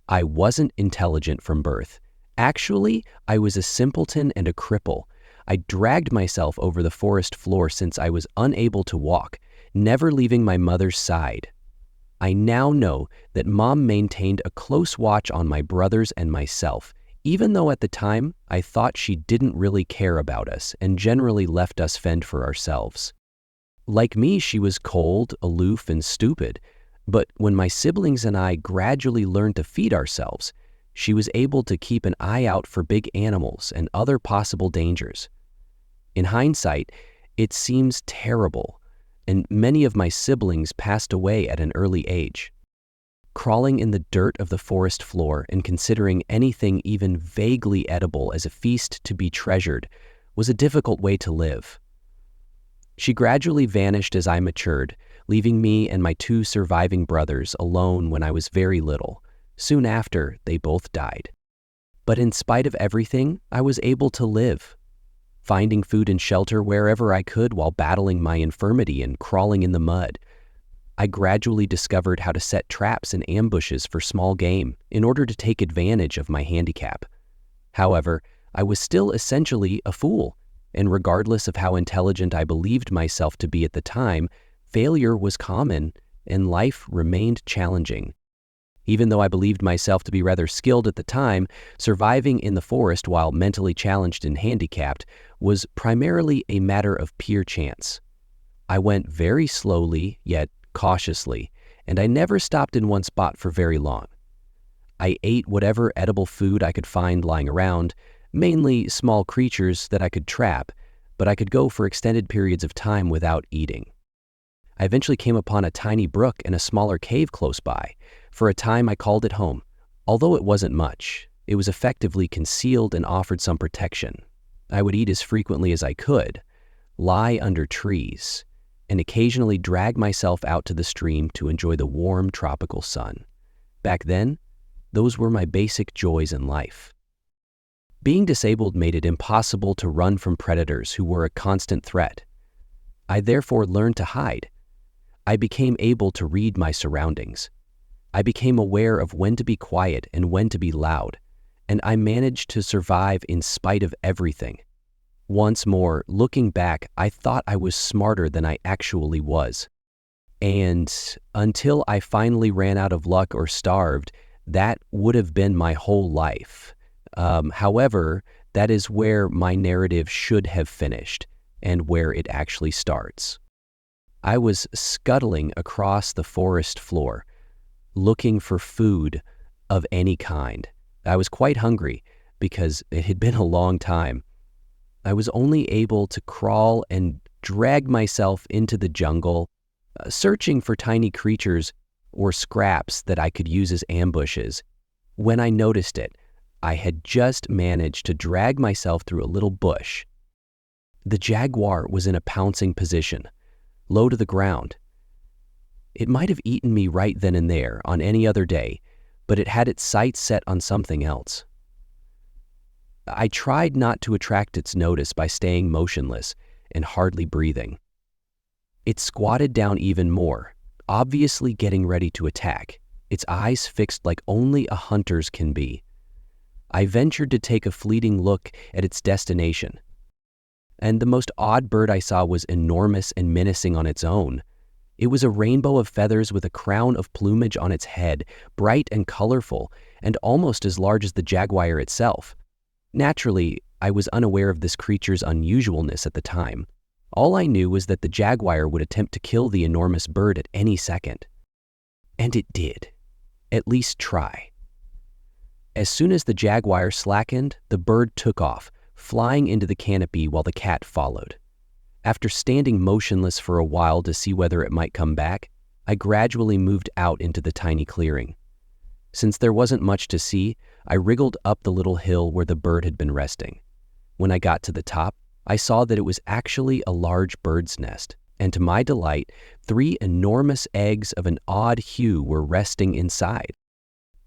I wasn't intelligent from birth. Actually, I was a simpleton and a cripple. I dragged myself over the forest floor since I was unable to walk, never leaving my mother's side. I now know that Mom maintained a close watch on my brothers and myself, even though at the time I thought she didn't really care about us and generally left us fend for ourselves. Like me, she was cold, aloof, and stupid, but when my siblings and I gradually learned to feed ourselves, she was able to keep an eye out for big animals and other possible dangers. In hindsight, it seems terrible, and many of my siblings passed away at an early age. Crawling in the dirt of the forest floor and considering anything even vaguely edible as a feast to be treasured was a difficult way to live. She gradually vanished as I matured, leaving me and my two surviving brothers alone when I was very little. Soon after, they both died. But in spite of everything, I was able to live, finding food and shelter wherever I could while battling my infirmity and crawling in the mud. I gradually discovered how to set traps and ambushes for small game in order to take advantage of my handicap. However, I was still essentially a fool, and regardless of how intelligent I believed myself to be at the time, failure was common and life remained challenging. Even though I believed myself to be rather skilled at the time, surviving in the forest while mentally challenged and handicapped was primarily a matter of pure chance. I went very slowly, yet cautiously, and I never stopped in one spot for very long. I ate whatever edible food I could find lying around, mainly small creatures that I could trap, but I could go for extended periods of time without eating. I eventually came upon a tiny brook and a smaller cave close by. For a time I called it home. Although it wasn't much, it was effectively concealed and offered some protection. I would eat as frequently as I could, lie under trees, and occasionally drag myself out to the stream to enjoy the warm tropical sun. Back then, those were my basic joys in life. Being disabled made it impossible to run from predators who were a constant threat. I therefore learned to hide. I became able to read my surroundings. I became aware of when to be quiet and when to be loud, and I managed to survive in spite of everything. Once more, looking back, I thought I was smarter than I actually was. And until I finally ran out of luck or starved, that would have been my whole life. However, that is where my narrative should have finished and where it actually starts. I was scuttling across the forest floor, looking for food of any kind. I was quite hungry because it had been a long time. I was only able to crawl and drag myself into the jungle, searching for tiny creatures or scraps that I could use as ambushes. When I noticed it, I had just managed to drag myself through a little bush. The jaguar was in a pouncing position, low to the ground. It might have eaten me right then and there on any other day, but it had its sights set on something else. I tried not to attract its notice by staying motionless and hardly breathing. It squatted down even more, obviously getting ready to attack, its eyes fixed like only a hunter's can be. I ventured to take a fleeting look at its destination, and the most odd bird I saw was enormous and menacing on its own. It was a rainbow of feathers with a crown of plumage on its head, bright and colorful, and almost as large as the jaguar itself. Naturally, I was unaware of this creature's unusualness at the time. All I knew was that the jaguar would attempt to kill the enormous bird at any second. And it did. At least try. As soon as the jaguar slackened, the bird took off, flying into the canopy while the cat followed. After standing motionless for a while to see whether it might come back, I gradually moved out into the tiny clearing. Since there wasn't much to see, I wriggled up the little hill where the bird had been resting. When I got to the top, I saw that it was actually a large bird's nest, and to my delight, 3 enormous eggs of an odd hue were resting inside.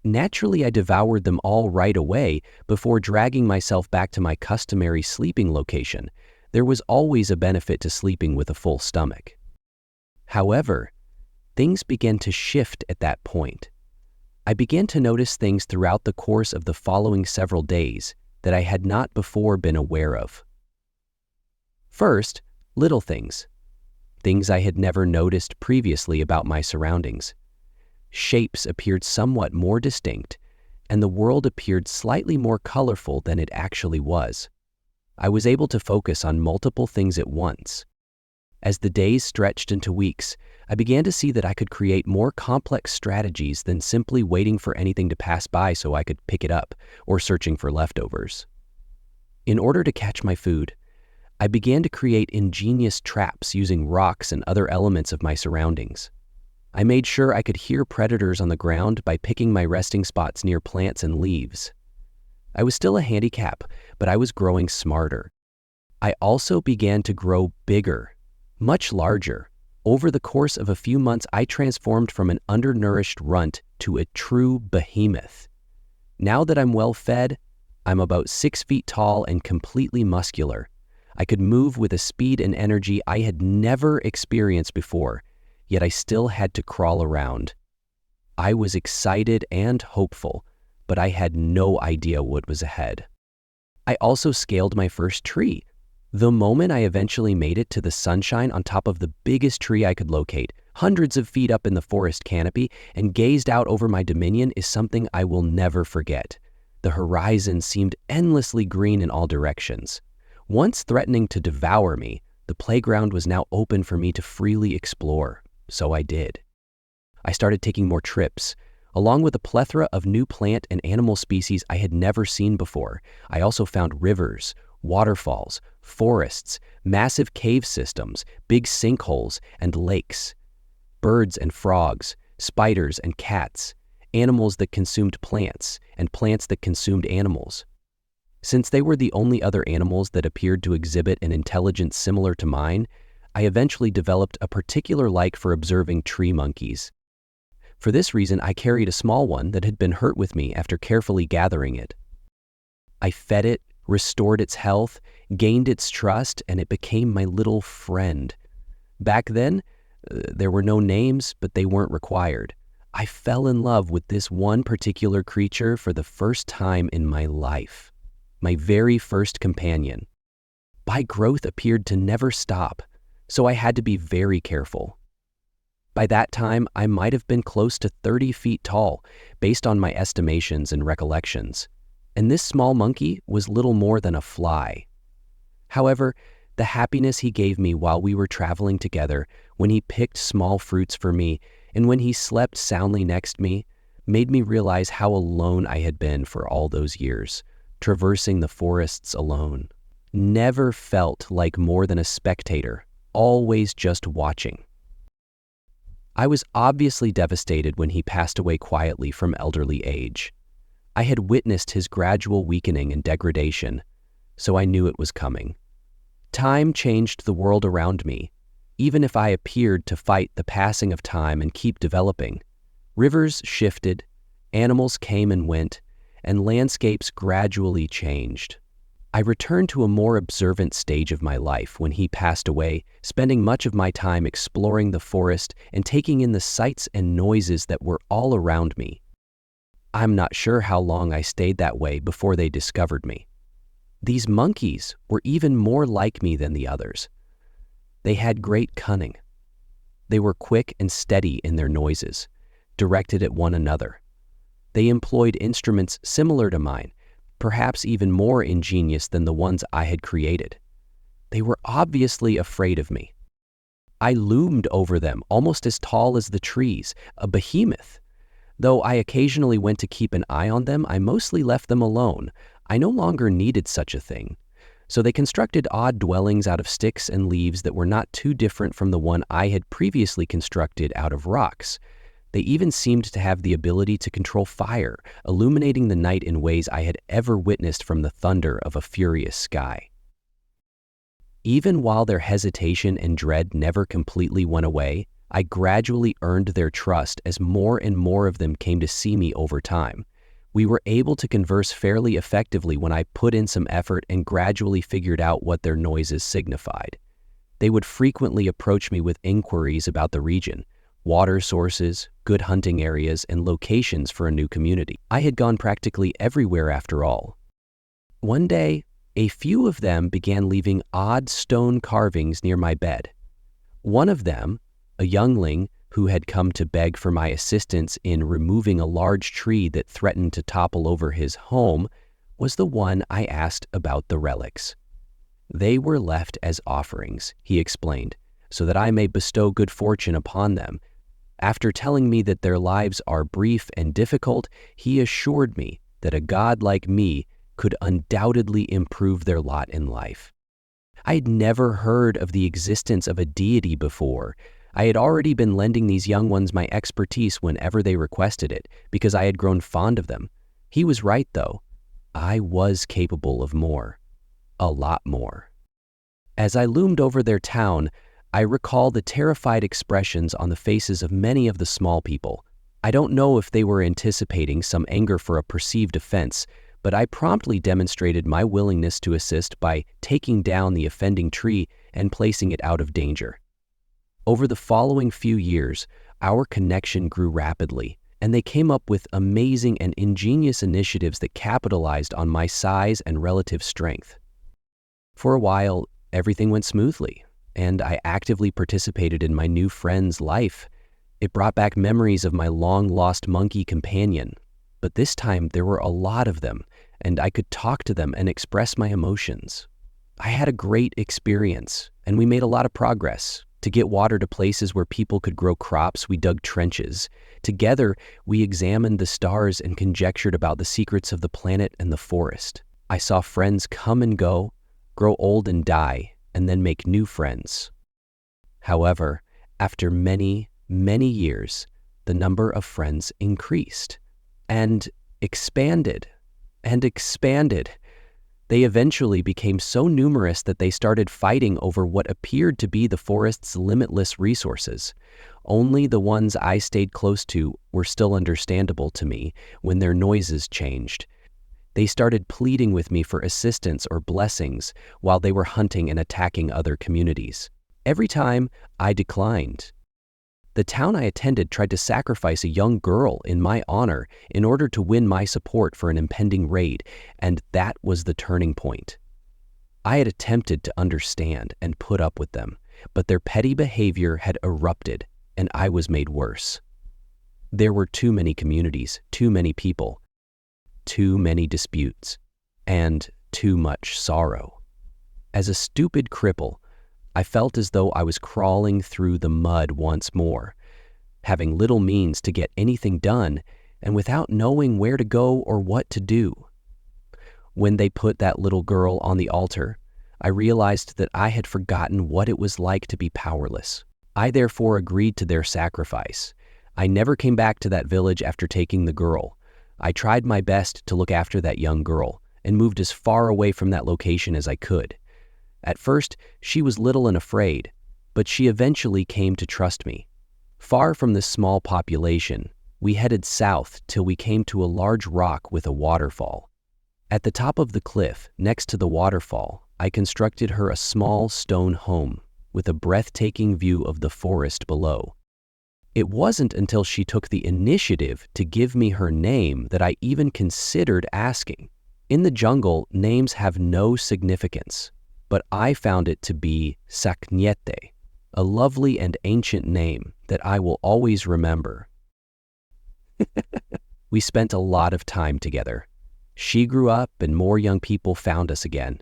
Naturally, I devoured them all right away before dragging myself back to my customary sleeping location. There was always a benefit to sleeping with a full stomach. However, things began to shift at that point. I began to notice things throughout the course of the following several days that I had not before been aware of. First, little things. Things I had never noticed previously about my surroundings. Shapes appeared somewhat more distinct, and the world appeared slightly more colorful than it actually was. I was able to focus on multiple things at once. As the days stretched into weeks, I began to see that I could create more complex strategies than simply waiting for anything to pass by so I could pick it up or searching for leftovers. In order to catch my food, I began to create ingenious traps using rocks and other elements of my surroundings. I made sure I could hear predators on the ground by picking my resting spots near plants and leaves. I was still a handicap, but I was growing smarter. I also began to grow bigger, much larger. Over the course of a few months, I transformed from an undernourished runt to a true behemoth. Now that I'm well fed, I'm about 6 feet tall and completely muscular. I could move with a speed and energy I had never experienced before, yet I still had to crawl around. I was excited and hopeful, but I had no idea what was ahead. I also scaled my first tree. The moment I eventually made it to the sunshine on top of the biggest tree I could locate, hundreds of feet up in the forest canopy, and gazed out over my dominion is something I will never forget. The horizon seemed endlessly green in all directions. Once threatening to devour me, the playground was now open for me to freely explore, so I did. I started taking more trips. Along with a plethora of new plant and animal species I had never seen before, I also found rivers, waterfalls, forests, massive cave systems, big sinkholes, and lakes. Birds and frogs, spiders and cats, animals that consumed plants, and plants that consumed animals. Since they were the only other animals that appeared to exhibit an intelligence similar to mine, I eventually developed a particular like for observing tree monkeys. For this reason, I carried a small one that had been hurt with me after carefully gathering it. I fed it, restored its health, gained its trust, and it became my little friend. Back then, there were no names, but they weren't required. I fell in love with this one particular creature for the first time in my life. My very first companion. My growth appeared to never stop, so I had to be very careful. By that time, I might have been close to 30 feet tall, based on my estimations and recollections, and this small monkey was little more than a fly. However, the happiness he gave me while we were traveling together, when he picked small fruits for me, and when he slept soundly next me, made me realize how alone I had been for all those years, traversing the forests alone. Never felt like more than a spectator, always just watching. I was obviously devastated when he passed away quietly from elderly age. I had witnessed his gradual weakening and degradation, so I knew it was coming. Time changed the world around me, even if I appeared to fight the passing of time and keep developing. Rivers shifted, animals came and went, and landscapes gradually changed. I returned to a more observant stage of my life when he passed away, spending much of my time exploring the forest and taking in the sights and noises that were all around me. I'm not sure how long I stayed that way before they discovered me. These monkeys were even more like me than the others. They had great cunning. They were quick and steady in their noises, directed at one another. They employed instruments similar to mine, perhaps even more ingenious than the ones I had created. They were obviously afraid of me. I loomed over them, almost as tall as the trees, a behemoth. Though I occasionally went to keep an eye on them, I mostly left them alone. I no longer needed such a thing. So they constructed odd dwellings out of sticks and leaves that were not too different from the one I had previously constructed out of rocks. They even seemed to have the ability to control fire, illuminating the night in ways I had ever witnessed from the thunder of a furious sky. Even while their hesitation and dread never completely went away, I gradually earned their trust as more and more of them came to see me over time. We were able to converse fairly effectively when I put in some effort and gradually figured out what their noises signified. They would frequently approach me with inquiries about the region, water sources, good hunting areas, and locations for a new community. I had gone practically everywhere after all. One day, a few of them began leaving odd stone carvings near my bed. One of them, a youngling who had come to beg for my assistance in removing a large tree that threatened to topple over his home, was the one I asked about the relics. They were left as offerings, he explained, so that I may bestow good fortune upon them. After telling me that their lives are brief and difficult, he assured me that a god like me could undoubtedly improve their lot in life. I had never heard of the existence of a deity before. I had already been lending these young ones my expertise whenever they requested it, because I had grown fond of them. He was right, though. I was capable of more. A lot more. As I loomed over their town, I recall the terrified expressions on the faces of many of the small people. I don't know if they were anticipating some anger for a perceived offense, but I promptly demonstrated my willingness to assist by taking down the offending tree and placing it out of danger. Over the following few years, our connection grew rapidly, and they came up with amazing and ingenious initiatives that capitalized on my size and relative strength. For a while, everything went smoothly, and I actively participated in my new friend's life. It brought back memories of my long-lost monkey companion, but this time there were a lot of them, and I could talk to them and express my emotions. I had a great experience, and we made a lot of progress. To get water to places where people could grow crops, we dug trenches. Together, we examined the stars and conjectured about the secrets of the planet and the forest. I saw friends come and go, grow old and die, and then make new friends. However, after many, many years, the number of friends increased and expanded and expanded. They eventually became so numerous that they started fighting over what appeared to be the forest's limitless resources. Only the ones I stayed close to were still understandable to me when their noises changed. They started pleading with me for assistance or blessings while they were hunting and attacking other communities. Every time, I declined. The town I attended tried to sacrifice a young girl in my honor in order to win my support for an impending raid, and that was the turning point. I had attempted to understand and put up with them, but their petty behavior had erupted, and I was made worse. There were too many communities, too many people, too many disputes, and too much sorrow. As a stupid cripple, I felt as though I was crawling through the mud once more, having little means to get anything done and without knowing where to go or what to do. When they put that little girl on the altar, I realized that I had forgotten what it was like to be powerless. I therefore agreed to their sacrifice. I never came back to that village after taking the girl. I tried my best to look after that young girl and moved as far away from that location as I could. At first, she was little and afraid, but she eventually came to trust me. Far from this small population, we headed south till we came to a large rock with a waterfall. At the top of the cliff, next to the waterfall, I constructed her a small stone home with a breathtaking view of the forest below. It wasn't until she took the initiative to give me her name that I even considered asking. In the jungle, names have no significance, but I found it to be Sakniete, a lovely and ancient name that I will always remember. We spent a lot of time together. She grew up and more young people found us again.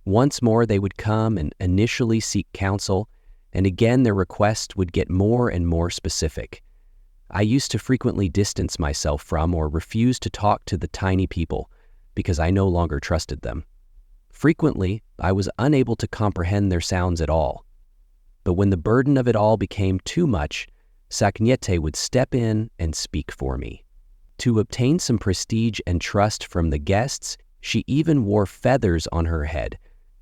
Once more they would come and initially seek counsel, and again their requests would get more and more specific. I used to frequently distance myself from or refuse to talk to the tiny people because I no longer trusted them. Frequently, I was unable to comprehend their sounds at all. But when the burden of it all became too much, Sakniete would step in and speak for me. To obtain some prestige and trust from the guests, she even wore feathers on her head,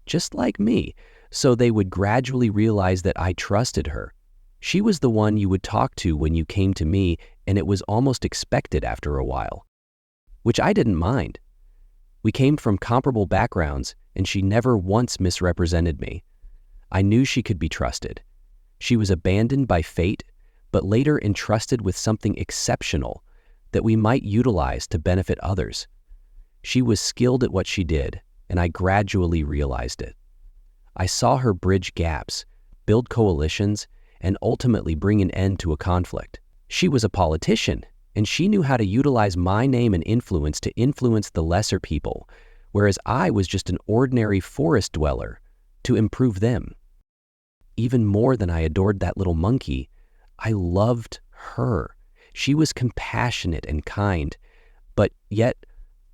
just like me, so they would gradually realize that I trusted her. She was the one you would talk to when you came to me, and it was almost expected after a while, which I didn't mind. We came from comparable backgrounds, and she never once misrepresented me. I knew she could be trusted. She was abandoned by fate, but later entrusted with something exceptional that we might utilize to benefit others. She was skilled at what she did, and I gradually realized it. I saw her bridge gaps, build coalitions, and ultimately bring an end to a conflict. She was a politician, and she knew how to utilize my name and influence to influence the lesser people, whereas I was just an ordinary forest dweller to improve them. Even more than I adored that little monkey, I loved her. She was compassionate and kind, but yet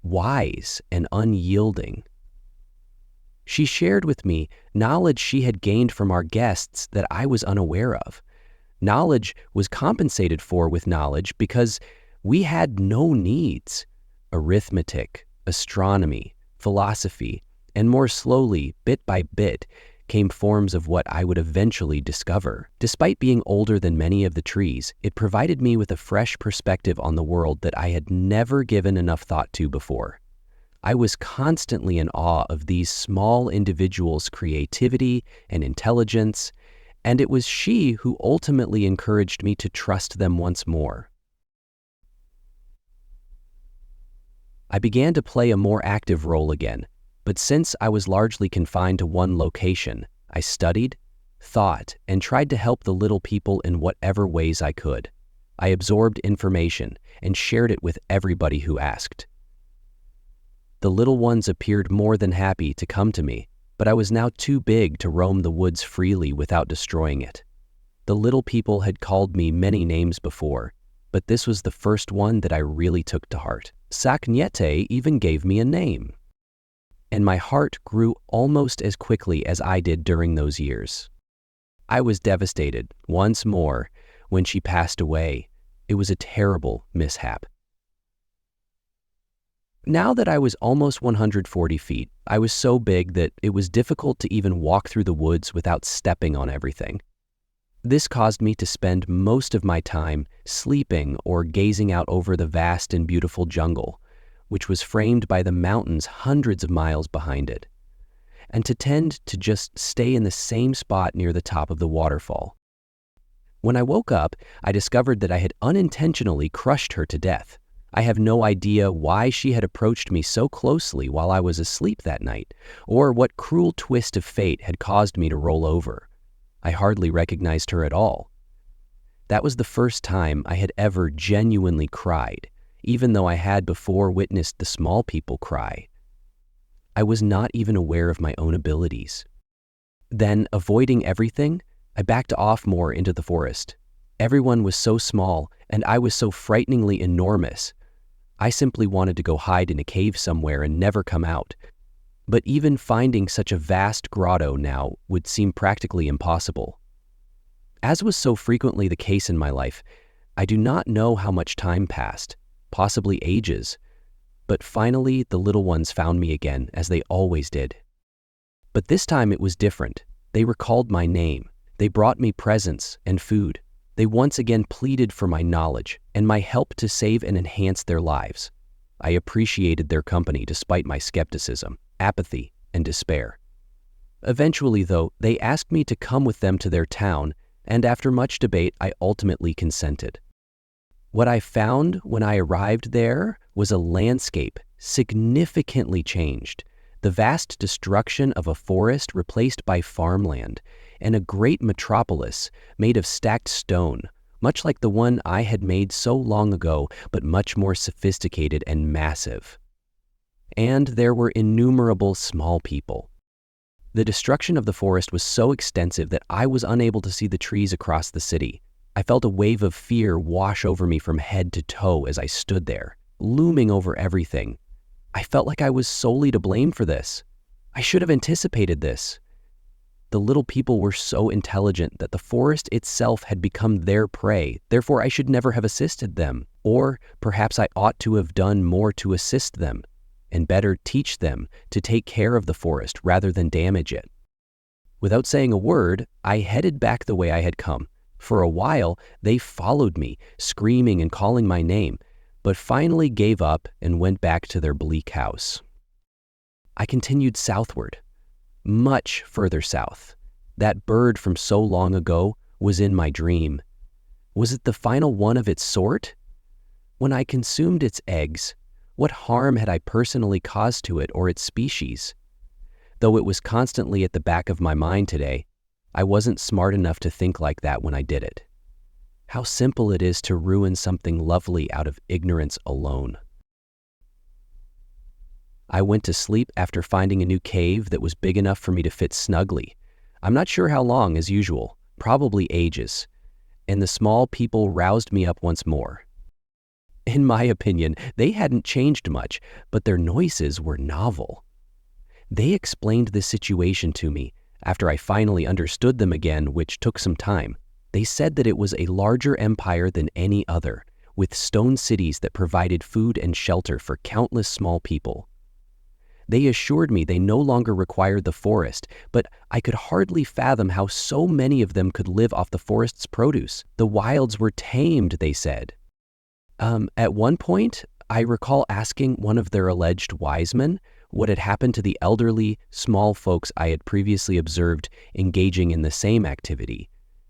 wise and unyielding. She shared with me knowledge she had gained from our guests that I was unaware of. Knowledge was compensated for with knowledge because we had no needs. Arithmetic, astronomy, philosophy, and more slowly, bit by bit, came forms of what I would eventually discover. Despite being older than many of the trees, it provided me with a fresh perspective on the world that I had never given enough thought to before. I was constantly in awe of these small individuals' creativity and intelligence, and it was she who ultimately encouraged me to trust them once more. I began to play a more active role again, but since I was largely confined to one location, I studied, thought, and tried to help the little people in whatever ways I could. I absorbed information and shared it with everybody who asked. The little ones appeared more than happy to come to me, but I was now too big to roam the woods freely without destroying it. The little people had called me many names before, but this was the first one that I really took to heart. Saknyete even gave me a name. And my heart grew almost as quickly as I did during those years. I was devastated once more when she passed away. It was a terrible mishap. Now that I was almost 140 feet, I was so big that it was difficult to even walk through the woods without stepping on everything. This caused me to spend most of my time sleeping or gazing out over the vast and beautiful jungle, which was framed by the mountains hundreds of miles behind it, and to tend to just stay in the same spot near the top of the waterfall. When I woke up, I discovered that I had unintentionally crushed her to death. I have no idea why she had approached me so closely while I was asleep that night, or what cruel twist of fate had caused me to roll over. I hardly recognized her at all. That was the first time I had ever genuinely cried, even though I had before witnessed the small people cry. I was not even aware of my own abilities. Then, avoiding everything, I backed off more into the forest. Everyone was so small, and I was so frighteningly enormous. I simply wanted to go hide in a cave somewhere and never come out. But even finding such a vast grotto now would seem practically impossible. As was so frequently the case in my life, I do not know how much time passed, possibly ages, but finally the little ones found me again, as they always did. But this time it was different. They recalled my name. They brought me presents and food. They once again pleaded for my knowledge and my help to save and enhance their lives. I appreciated their company despite my skepticism, apathy, and despair. Eventually, though, they asked me to come with them to their town, and after much debate, I ultimately consented. What I found when I arrived there was a landscape significantly changed, the vast destruction of a forest replaced by farmland, and a great metropolis made of stacked stone, much like the one I had made so long ago, but much more sophisticated and massive. And there were innumerable small people. The destruction of the forest was so extensive that I was unable to see the trees across the city. I felt a wave of fear wash over me from head to toe as I stood there, looming over everything. I felt like I was solely to blame for this. I should have anticipated this. The little people were so intelligent that the forest itself had become their prey, therefore I should never have assisted them. Or perhaps I ought to have done more to assist them, and better teach them to take care of the forest rather than damage it. Without saying a word, I headed back the way I had come. For a while, they followed me, screaming and calling my name, but finally gave up and went back to their bleak house. I continued southward, much further south. That bird from so long ago was in my dream. Was it the final one of its sort? When I consumed its eggs, what harm had I personally caused to it or its species? Though it was constantly at the back of my mind today, I wasn't smart enough to think like that when I did it. How simple it is to ruin something lovely out of ignorance alone. I went to sleep after finding a new cave that was big enough for me to fit snugly. I'm not sure how long, as usual, probably ages, and the small people roused me up once more. In my opinion, they hadn't changed much, but their noises were novel. They explained the situation to me after I finally understood them again, which took some time. They said that it was a larger empire than any other, with stone cities that provided food and shelter for countless small people. They assured me they no longer required the forest, but I could hardly fathom how so many of them could live off the forest's produce. The wilds were tamed, they said. At one point, I recall asking one of their alleged wise men what had happened to the elderly, small folks I had previously observed engaging in the same activity.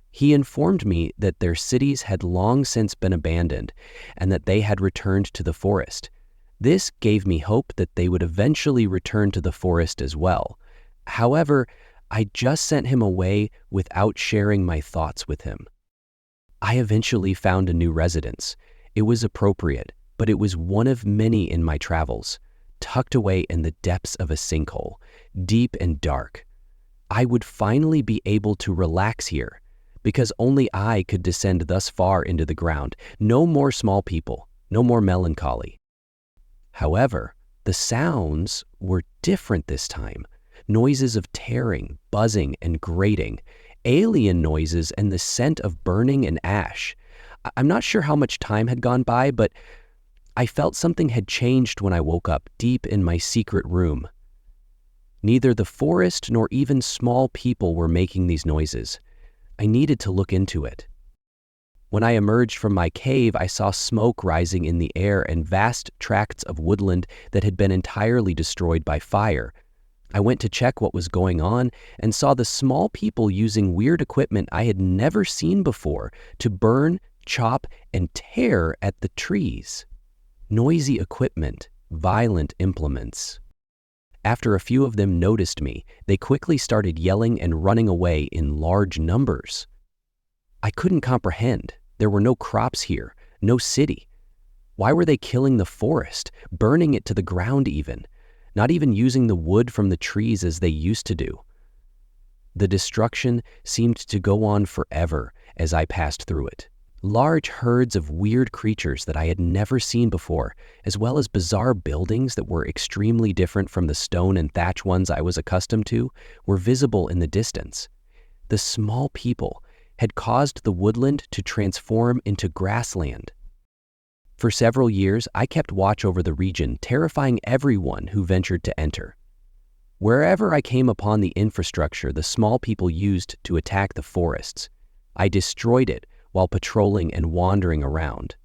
He informed me that their cities had long since been abandoned and that they had returned to the forest. This gave me hope that they would eventually return to the forest as well. However, I just sent him away without sharing my thoughts with him. I eventually found a new residence. It was appropriate, but it was one of many in my travels, tucked away in the depths of a sinkhole, deep and dark. I would finally be able to relax here, because only I could descend thus far into the ground. No more small people, no more melancholy. However, the sounds were different this time. Noises of tearing, buzzing, and grating, alien noises, and the scent of burning and ash. I'm not sure how much time had gone by, but I felt something had changed when I woke up deep in my secret room. Neither the forest nor even small people were making these noises. I needed to look into it. When I emerged from my cave, I saw smoke rising in the air and vast tracts of woodland that had been entirely destroyed by fire. I went to check what was going on and saw the small people using weird equipment I had never seen before to burn, chop, and tear at the trees. Noisy equipment, violent implements. After a few of them noticed me, they quickly started yelling and running away in large numbers. I couldn't comprehend. There were no crops here, no city. Why were they killing the forest, burning it to the ground even, not even using the wood from the trees as they used to do? The destruction seemed to go on forever as I passed through it. Large herds of weird creatures that I had never seen before, as well as bizarre buildings that were extremely different from the stone and thatch ones I was accustomed to, were visible in the distance. The small people had caused the woodland to transform into grassland. For several years, I kept watch over the region, terrifying everyone who ventured to enter. Wherever I came upon the infrastructure the small people used to attack the forests, I destroyed it while patrolling and wandering around.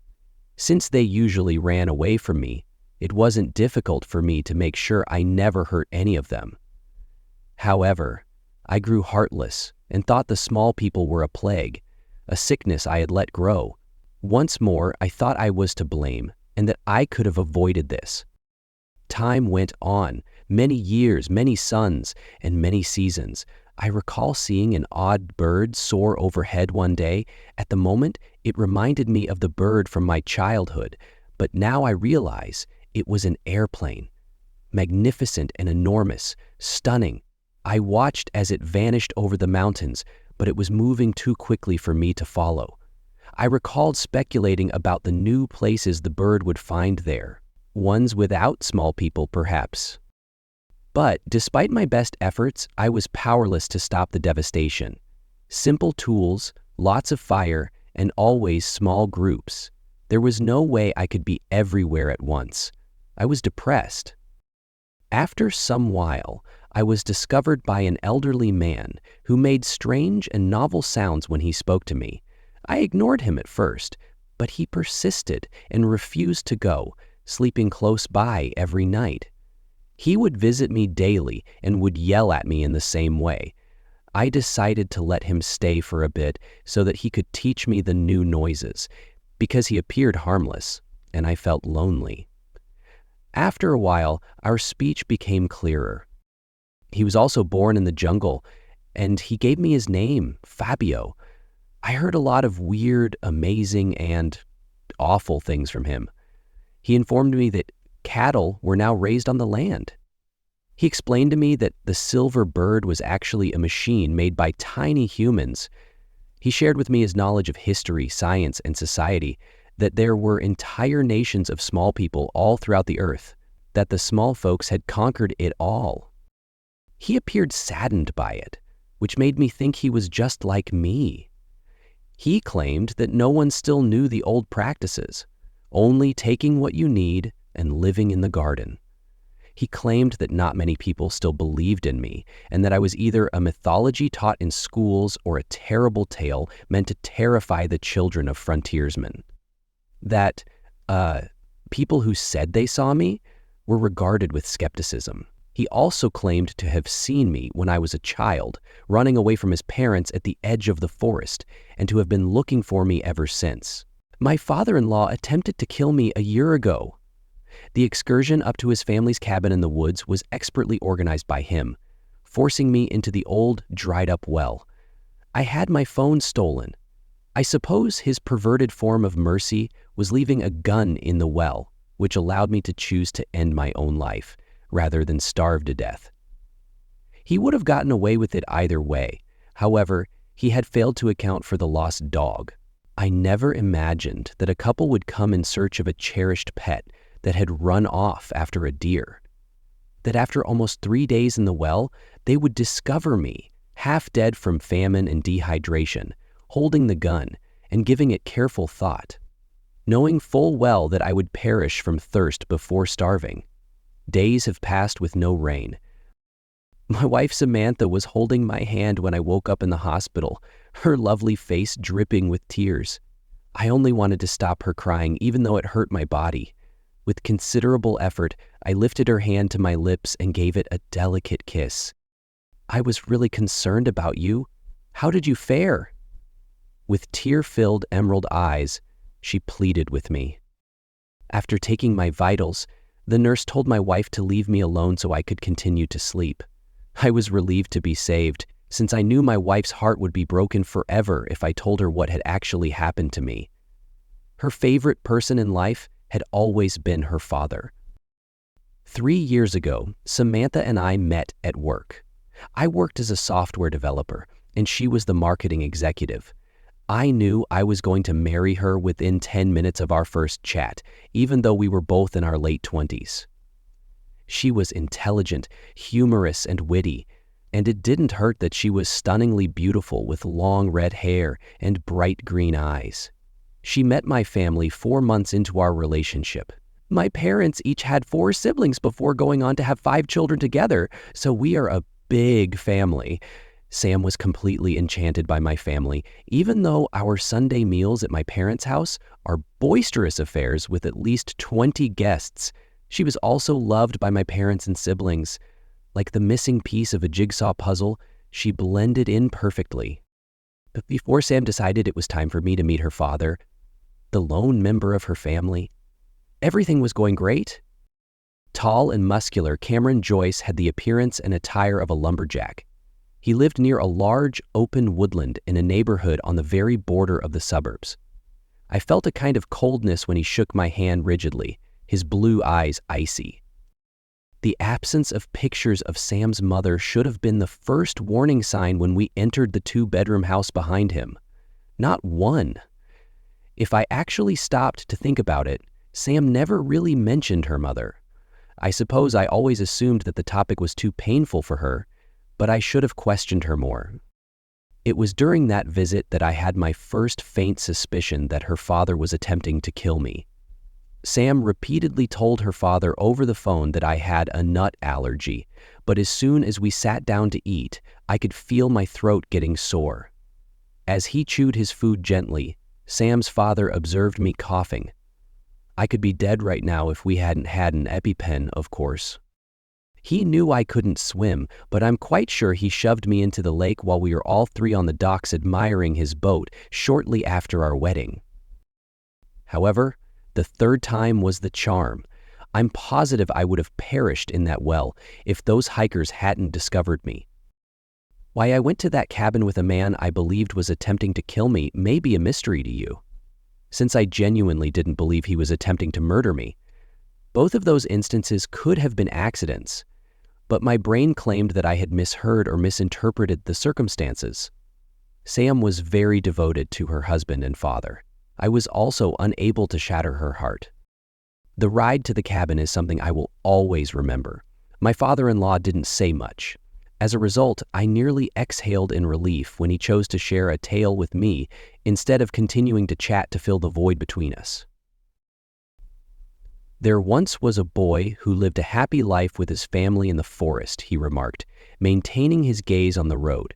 Since they usually ran away from me, it wasn't difficult for me to make sure I never hurt any of them. However, I grew heartless and thought the small people were a plague, a sickness I had let grow. Once more, I thought I was to blame and that I could have avoided this. Time went on, many years, many suns, and many seasons. I recall seeing an odd bird soar overhead one day. At the moment, it reminded me of the bird from my childhood, but now I realize it was an airplane. Magnificent and enormous, stunning. I watched as it vanished over the mountains, but it was moving too quickly for me to follow. I recalled speculating about the new places the bird would find there, ones without small people perhaps. But despite my best efforts, I was powerless to stop the devastation. Simple tools, lots of fire, and always small groups. There was no way I could be everywhere at once. I was depressed. After some while, I was discovered by an elderly man who made strange and novel sounds when he spoke to me. I ignored him at first, but he persisted and refused to go, sleeping close by every night. He would visit me daily and would yell at me in the same way. I decided to let him stay for a bit so that he could teach me the new noises, because he appeared harmless, and I felt lonely. After a while, our speech became clearer. He was also born in the jungle, and he gave me his name, Fabio. I heard a lot of weird, amazing, and awful things from him. He informed me that cattle were now raised on the land. He explained to me that the silver bird was actually a machine made by tiny humans. He shared with me his knowledge of history, science, and society, that there were entire nations of small people all throughout the earth, that the small folks had conquered it all. He appeared saddened by it, which made me think he was just like me. He claimed that no one still knew the old practices, only taking what you need and living in the garden. He claimed that not many people still believed in me, and that I was either a mythology taught in schools or a terrible tale meant to terrify the children of frontiersmen. That people who said they saw me were regarded with skepticism. He also claimed to have seen me when I was a child, running away from his parents at the edge of the forest, and to have been looking for me ever since. My father-in-law attempted to kill me a year ago. The excursion up to his family's cabin in the woods was expertly organized by him, forcing me into the old, dried-up well. I had my phone stolen. I suppose his perverted form of mercy was leaving a gun in the well, which allowed me to choose to end my own life, rather than starve to death. He would have gotten away with it either way. However, he had failed to account for the lost dog. I never imagined that a couple would come in search of a cherished pet that had run off after a deer. That after almost 3 days in the well, they would discover me, half dead from famine and dehydration, holding the gun and giving it careful thought, knowing full well that I would perish from thirst before starving. Days have passed with no rain. My wife Samantha was holding my hand when I woke up in the hospital, her lovely face dripping with tears. I only wanted to stop her crying, even though it hurt my body. With considerable effort, I lifted her hand to my lips and gave it a delicate kiss. I was really concerned about you. How did you fare? With tear-filled emerald eyes, she pleaded with me. After taking my vitals, the nurse told my wife to leave me alone so I could continue to sleep. I was relieved to be saved, since I knew my wife's heart would be broken forever if I told her what had actually happened to me. Her favorite person in life had always been her father. 3 years ago, Samantha and I met at work. I worked as a software developer, and she was the marketing executive. I knew I was going to marry her within 10 minutes of our first chat, even though we were both in our late 20s. She was intelligent, humorous, and witty, and it didn't hurt that she was stunningly beautiful with long red hair and bright green eyes. She met my family 4 months into our relationship. My parents each had 4 siblings before going on to have 5 children together, so we are a big family. Sam was completely enchanted by my family, even though our Sunday meals at my parents' house are boisterous affairs with at least 20 guests. She was also loved by my parents and siblings. Like the missing piece of a jigsaw puzzle, she blended in perfectly. But before Sam decided it was time for me to meet her father, the lone member of her family, everything was going great. Tall and muscular, Cameron Joyce had the appearance and attire of a lumberjack. He lived near a large, open woodland in a neighborhood on the very border of the suburbs. I felt a kind of coldness when he shook my hand rigidly, his blue eyes icy. The absence of pictures of Sam's mother should have been the first warning sign when we entered the 2-bedroom house behind him. Not one. If I actually stopped to think about it, Sam never really mentioned her mother. I suppose I always assumed that the topic was too painful for her, but I should have questioned her more. It was during that visit that I had my first faint suspicion that her father was attempting to kill me. Sam repeatedly told her father over the phone that I had a nut allergy, but as soon as we sat down to eat, I could feel my throat getting sore. As he chewed his food gently, Sam's father observed me coughing. I could be dead right now if we hadn't had an EpiPen, of course. He knew I couldn't swim, but I'm quite sure he shoved me into the lake while we were all three on the docks admiring his boat shortly after our wedding. However, the third time was the charm. I'm positive I would have perished in that well if those hikers hadn't discovered me. Why I went to that cabin with a man I believed was attempting to kill me may be a mystery to you, since I genuinely didn't believe he was attempting to murder me. Both of those instances could have been accidents, but my brain claimed that I had misheard or misinterpreted the circumstances. Sam was very devoted to her husband and father. I was also unable to shatter her heart. The ride to the cabin is something I will always remember. My father-in-law didn't say much. As a result, I nearly exhaled in relief when he chose to share a tale with me instead of continuing to chat to fill the void between us. There once was a boy who lived a happy life with his family in the forest, he remarked, maintaining his gaze on the road.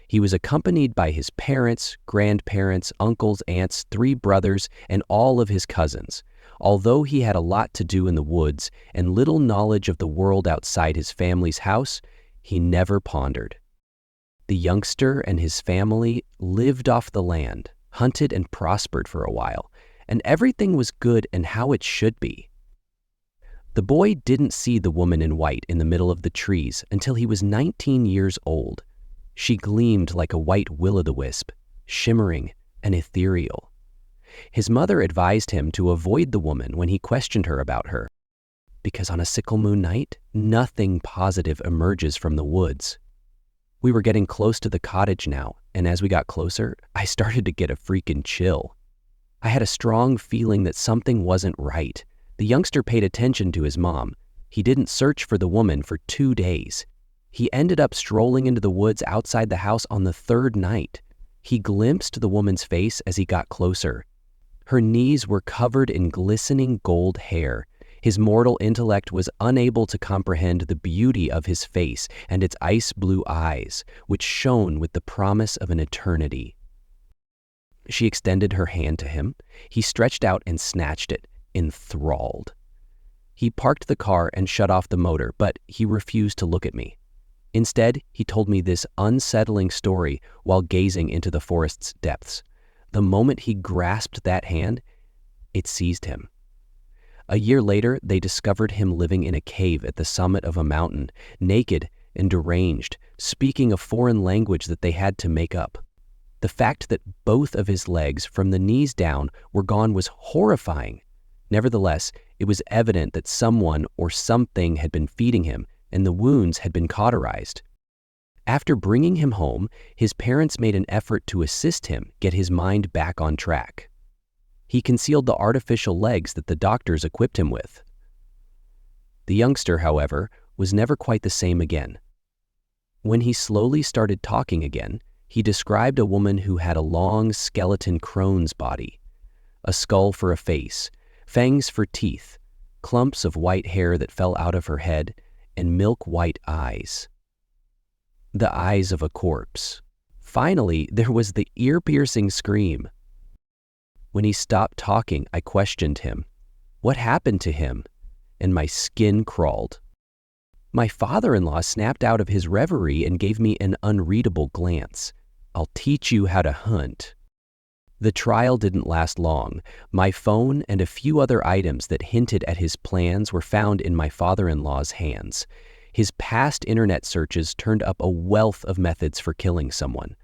He was accompanied by his parents, grandparents, uncles, aunts, 3 brothers, and all of his cousins. Although he had a lot to do in the woods and little knowledge of the world outside his family's house, he never pondered. The youngster and his family lived off the land, hunted and prospered for a while, and everything was good and how it should be. The boy didn't see the woman in white in the middle of the trees until he was 19 years old. She gleamed like a white will-o'-the-wisp, shimmering and ethereal. His mother advised him to avoid the woman when he questioned her about her, because on a sickle moon night, nothing positive emerges from the woods. We were getting close to the cottage now, and as we got closer, I started to get a freaking chill. I had a strong feeling that something wasn't right. The youngster paid attention to his mom. He didn't search for the woman for 2 days. He ended up strolling into the woods outside the house on the 3rd night. He glimpsed the woman's face as he got closer. Her knees were covered in glistening gold hair. His mortal intellect was unable to comprehend the beauty of his face and its ice blue eyes, which shone with the promise of an eternity. She extended her hand to him. He stretched out and snatched it, enthralled. He parked the car and shut off the motor, but he refused to look at me. Instead, he told me this unsettling story while gazing into the forest's depths. The moment he grasped that hand, it seized him. A year later, they discovered him living in a cave at the summit of a mountain, naked and deranged, speaking a foreign language that they had to make up. The fact that both of his legs, from the knees down, were gone was horrifying. Nevertheless, it was evident that someone or something had been feeding him, and the wounds had been cauterized. After bringing him home, his parents made an effort to assist him get his mind back on track. He concealed the artificial legs that the doctors equipped him with. The youngster, however, was never quite the same again. When he slowly started talking again, he described a woman who had a long skeleton crone's body, a skull for a face, fangs for teeth, clumps of white hair that fell out of her head, and milk-white eyes. The eyes of a corpse. Finally, there was the ear-piercing scream. When he stopped talking, I questioned him. What happened to him? And my skin crawled. My father-in-law snapped out of his reverie and gave me an unreadable glance. I'll teach you how to hunt. The trial didn't last long. My phone and a few other items that hinted at his plans were found in my father-in-law's hands. His past internet searches turned up a wealth of methods for killing someone.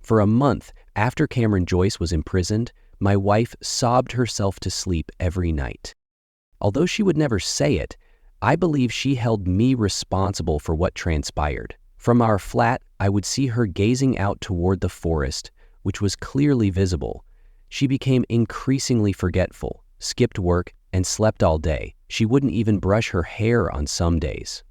For a month after Cameron Joyce was imprisoned, my wife sobbed herself to sleep every night. Although she would never say it, I believe she held me responsible for what transpired. From our flat, I would see her gazing out toward the forest, which was clearly visible. She became increasingly forgetful, skipped work, and slept all day. She wouldn't even brush her hair on some days.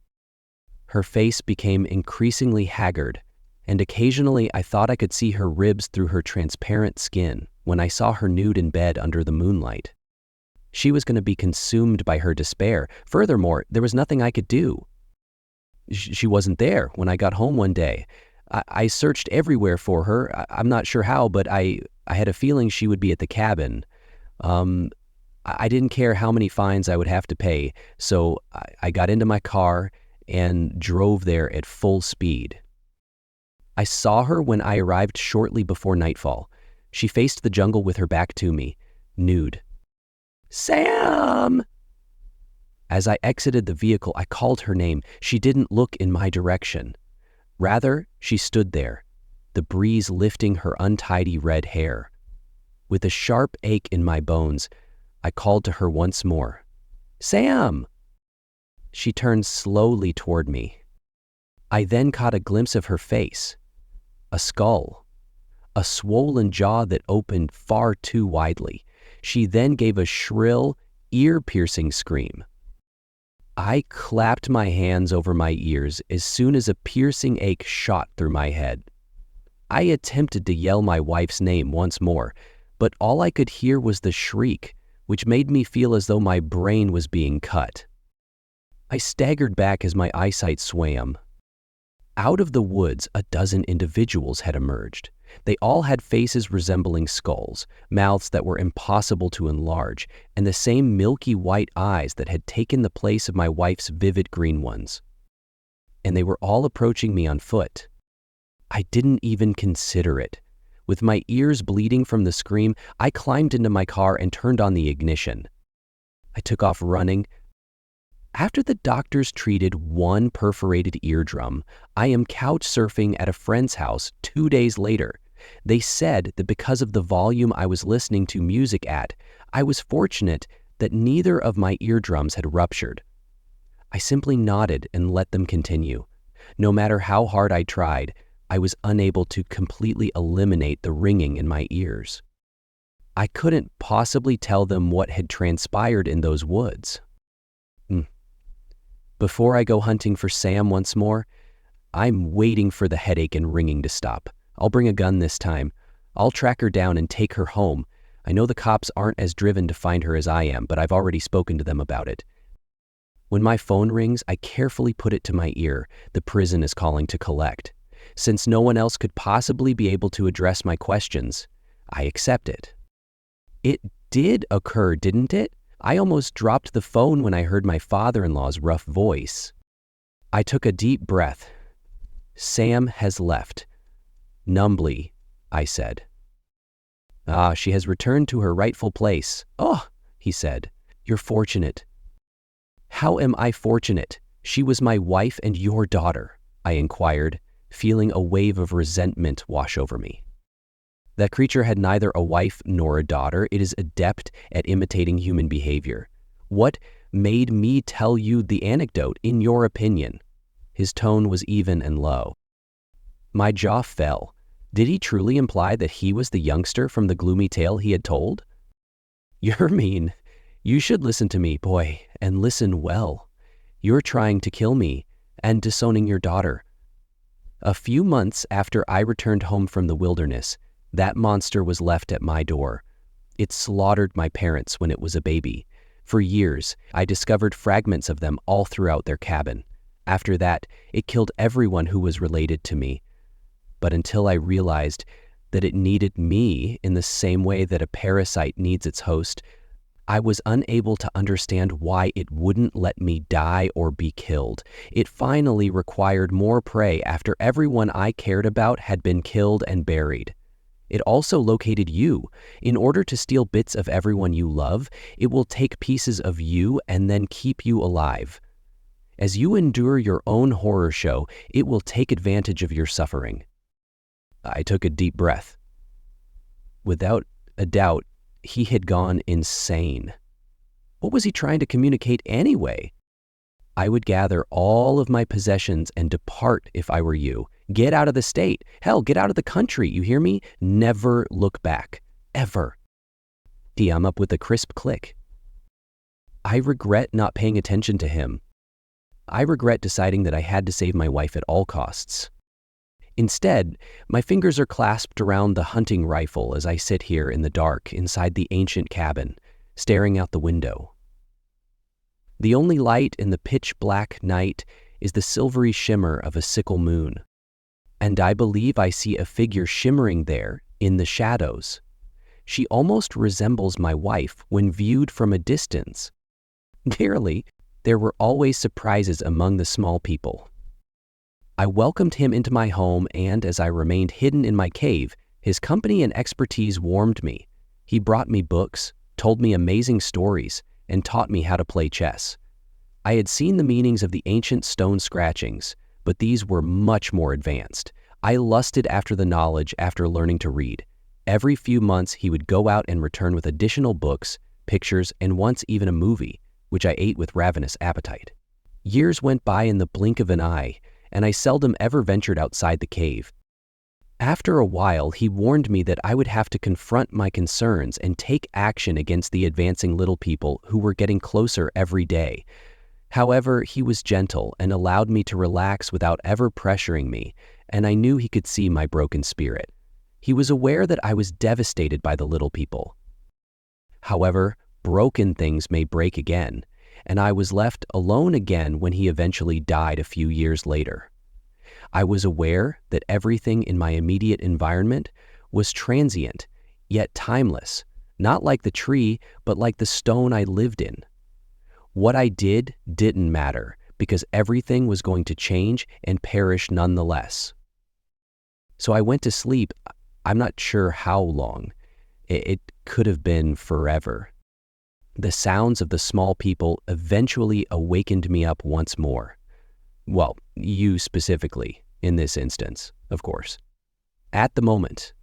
Her face became increasingly haggard, and occasionally I thought I could see her ribs through her transparent skin when I saw her nude in bed under the moonlight. She was going to be consumed by her despair. Furthermore, there was nothing I could do. She wasn't there when I got home one day. I searched everywhere for her. I'm not sure how, but I had a feeling she would be at the cabin. I didn't care how many fines I would have to pay, so I got into my car and drove there at full speed. I saw her when I arrived shortly before nightfall. She faced the jungle with her back to me, nude. "Sam!" As I exited the vehicle, I called her name. She didn't look in my direction. Rather, she stood there, the breeze lifting her untidy red hair. With a sharp ache in my bones, I called to her once more. "Sam!" She turned slowly toward me. I then caught a glimpse of her face. A skull. A swollen jaw that opened far too widely. She then gave a shrill, ear-piercing scream. I clapped my hands over my ears as soon as a piercing ache shot through my head. I attempted to yell my wife's name once more, but all I could hear was the shriek, which made me feel as though my brain was being cut. I staggered back as my eyesight swam. Out of the woods, a dozen individuals had emerged. They all had faces resembling skulls, mouths that were impossible to enlarge, and the same milky white eyes that had taken the place of my wife's vivid green ones. And they were all approaching me on foot. I didn't even consider it. With my ears bleeding from the scream, I climbed into my car and turned on the ignition. I took off running. After the doctors treated one perforated eardrum, I am couch surfing at a friend's house 2 days later. They said that because of the volume I was listening to music at, I was fortunate that neither of my eardrums had ruptured. I simply nodded and let them continue. No matter how hard I tried, I was unable to completely eliminate the ringing in my ears. I couldn't possibly tell them what had transpired in those woods. Before I go hunting for Sam once more, I'm waiting for the headache and ringing to stop. I'll bring a gun this time. I'll track her down and take her home. I know the cops aren't as driven to find her as I am, but I've already spoken to them about it. When my phone rings, I carefully put it to my ear. The prison is calling to collect. Since no one else could possibly be able to address my questions, I accept it. It did occur, didn't it? I almost dropped the phone when I heard my father-in-law's rough voice. I took a deep breath. Sam has left. Numbly, I said. "Ah, she has returned to her rightful place." "Oh," he said, "you're fortunate." "How am I fortunate? She was my wife and your daughter," I inquired, feeling a wave of resentment wash over me. That creature had neither a wife nor a daughter. It is adept at imitating human behavior. What made me tell you the anecdote, in your opinion? His tone was even and low. My jaw fell. Did he truly imply that he was the youngster from the gloomy tale he had told? "You're mean. You should listen to me, boy, and listen well. You're trying to kill me and disowning your daughter." A few months after I returned home from the wilderness, that monster was left at my door. It slaughtered my parents when it was a baby. For years, I discovered fragments of them all throughout their cabin. After that, it killed everyone who was related to me. But until I realized that it needed me in the same way that a parasite needs its host, I was unable to understand why it wouldn't let me die or be killed. It finally required more prey after everyone I cared about had been killed and buried. It also located you. In order to steal bits of everyone you love, it will take pieces of you and then keep you alive. As you endure your own horror show, it will take advantage of your suffering. I took a deep breath. Without a doubt, he had gone insane. What was he trying to communicate anyway? I would gather all of my possessions and depart if I were you. Get out of the state. Hell, get out of the country, you hear me? Never look back. Ever. I'm up with a crisp click. I regret not paying attention to him. I regret deciding that I had to save my wife at all costs. Instead, my fingers are clasped around the hunting rifle as I sit here in the dark inside the ancient cabin, staring out the window. The only light in the pitch-black night is the silvery shimmer of a sickle moon. And I believe I see a figure shimmering there in the shadows. She almost resembles my wife when viewed from a distance. Barely. There were always surprises among the small people. I welcomed him into my home, and as I remained hidden in my cave, his company and expertise warmed me. He brought me books, told me amazing stories, and taught me how to play chess. I had seen the meanings of the ancient stone scratchings, but these were much more advanced. I lusted after the knowledge after learning to read. Every few months, he would go out and return with additional books, pictures, and once even a movie, which I ate with ravenous appetite. Years went by in the blink of an eye, and I seldom ever ventured outside the cave. After a while, he warned me that I would have to confront my concerns and take action against the advancing little people who were getting closer every day. However, he was gentle and allowed me to relax without ever pressuring me, and I knew he could see my broken spirit. He was aware that I was devastated by the little people. However, broken things may break again, and I was left alone again when he eventually died a few years later. I was aware that everything in my immediate environment was transient, yet timeless, not like the tree, but like the stone I lived in. What I did didn't matter, because everything was going to change and perish nonetheless. So I went to sleep. I'm not sure how long. It could have been forever. The sounds of the small people eventually awakened me up once more. Well, you specifically, in this instance, of course. At the moment,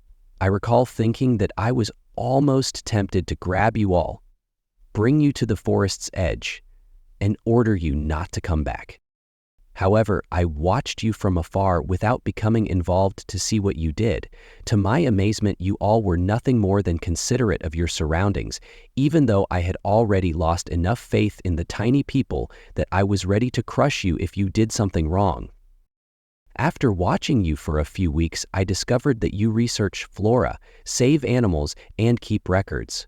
I recall thinking that I was almost tempted to grab you all, bring you to the forest's edge, and order you not to come back. However, I watched you from afar without becoming involved to see what you did. To my amazement, you all were nothing more than considerate of your surroundings, even though I had already lost enough faith in the tiny people that I was ready to crush you if you did something wrong. After watching you for a few weeks, I discovered that you research flora, save animals, and keep records.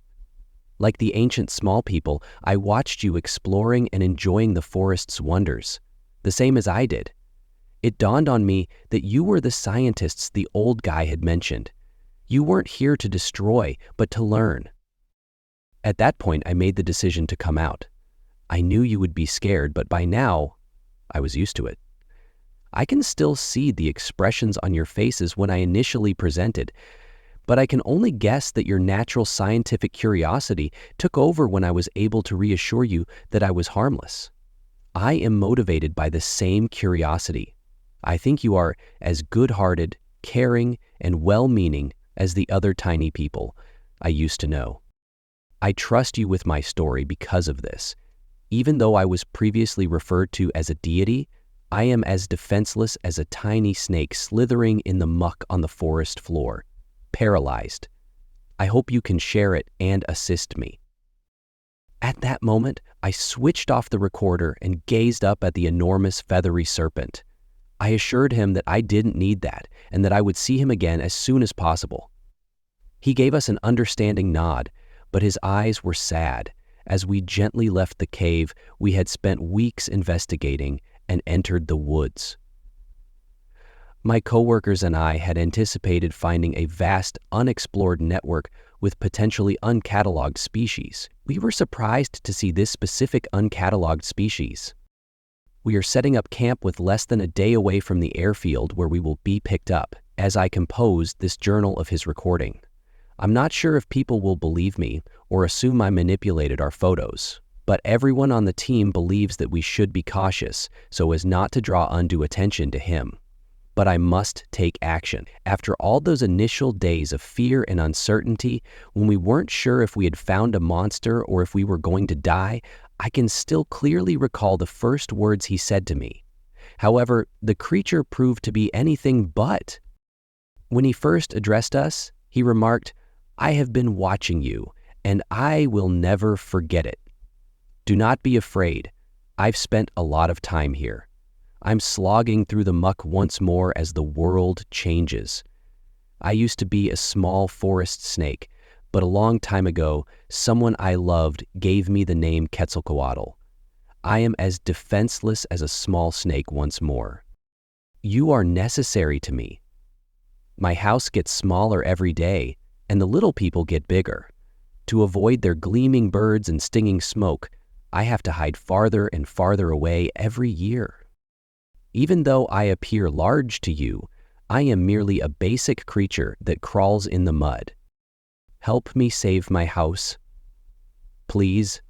Like the ancient small people, I watched you exploring and enjoying the forest's wonders, the same as I did. It dawned on me that you were the scientists the old guy had mentioned. You weren't here to destroy, but to learn. At that point, I made the decision to come out. I knew you would be scared, but by now, I was used to it. I can still see the expressions on your faces when I initially presented, but I can only guess that your natural scientific curiosity took over when I was able to reassure you that I was harmless. I am motivated by the same curiosity. I think you are as good-hearted, caring, and well-meaning as the other tiny people I used to know. I trust you with my story because of this. Even though I was previously referred to as a deity, I am as defenseless as a tiny snake slithering in the muck on the forest floor, paralyzed. I hope you can share it and assist me. At that moment, I switched off the recorder and gazed up at the enormous feathery serpent. I assured him that I didn't need that and that I would see him again as soon as possible. He gave us an understanding nod, but his eyes were sad as we gently left the cave we had spent weeks investigating and entered the woods. My coworkers and I had anticipated finding a vast, unexplored network with potentially uncatalogued species. We were surprised to see this specific uncatalogued species. We are setting up camp with less than a day away from the airfield where we will be picked up, as I composed this journal of his recording. I'm not sure if people will believe me or assume I manipulated our photos, but everyone on the team believes that we should be cautious so as not to draw undue attention to him. But I must take action. After all those initial days of fear and uncertainty, when we weren't sure if we had found a monster or if we were going to die, I can still clearly recall the first words he said to me. However, the creature proved to be anything but. When he first addressed us, he remarked, "I have been watching you, and I will never forget it. Do not be afraid. I've spent a lot of time here. I'm slogging through the muck once more as the world changes. I used to be a small forest snake, but a long time ago, someone I loved gave me the name Quetzalcoatl. I am as defenseless as a small snake once more. You are necessary to me. My house gets smaller every day, and the little people get bigger. To avoid their gleaming birds and stinging smoke, I have to hide farther and farther away every year. Even though I appear large to you, I am merely a basic creature that crawls in the mud. Help me save my house, please.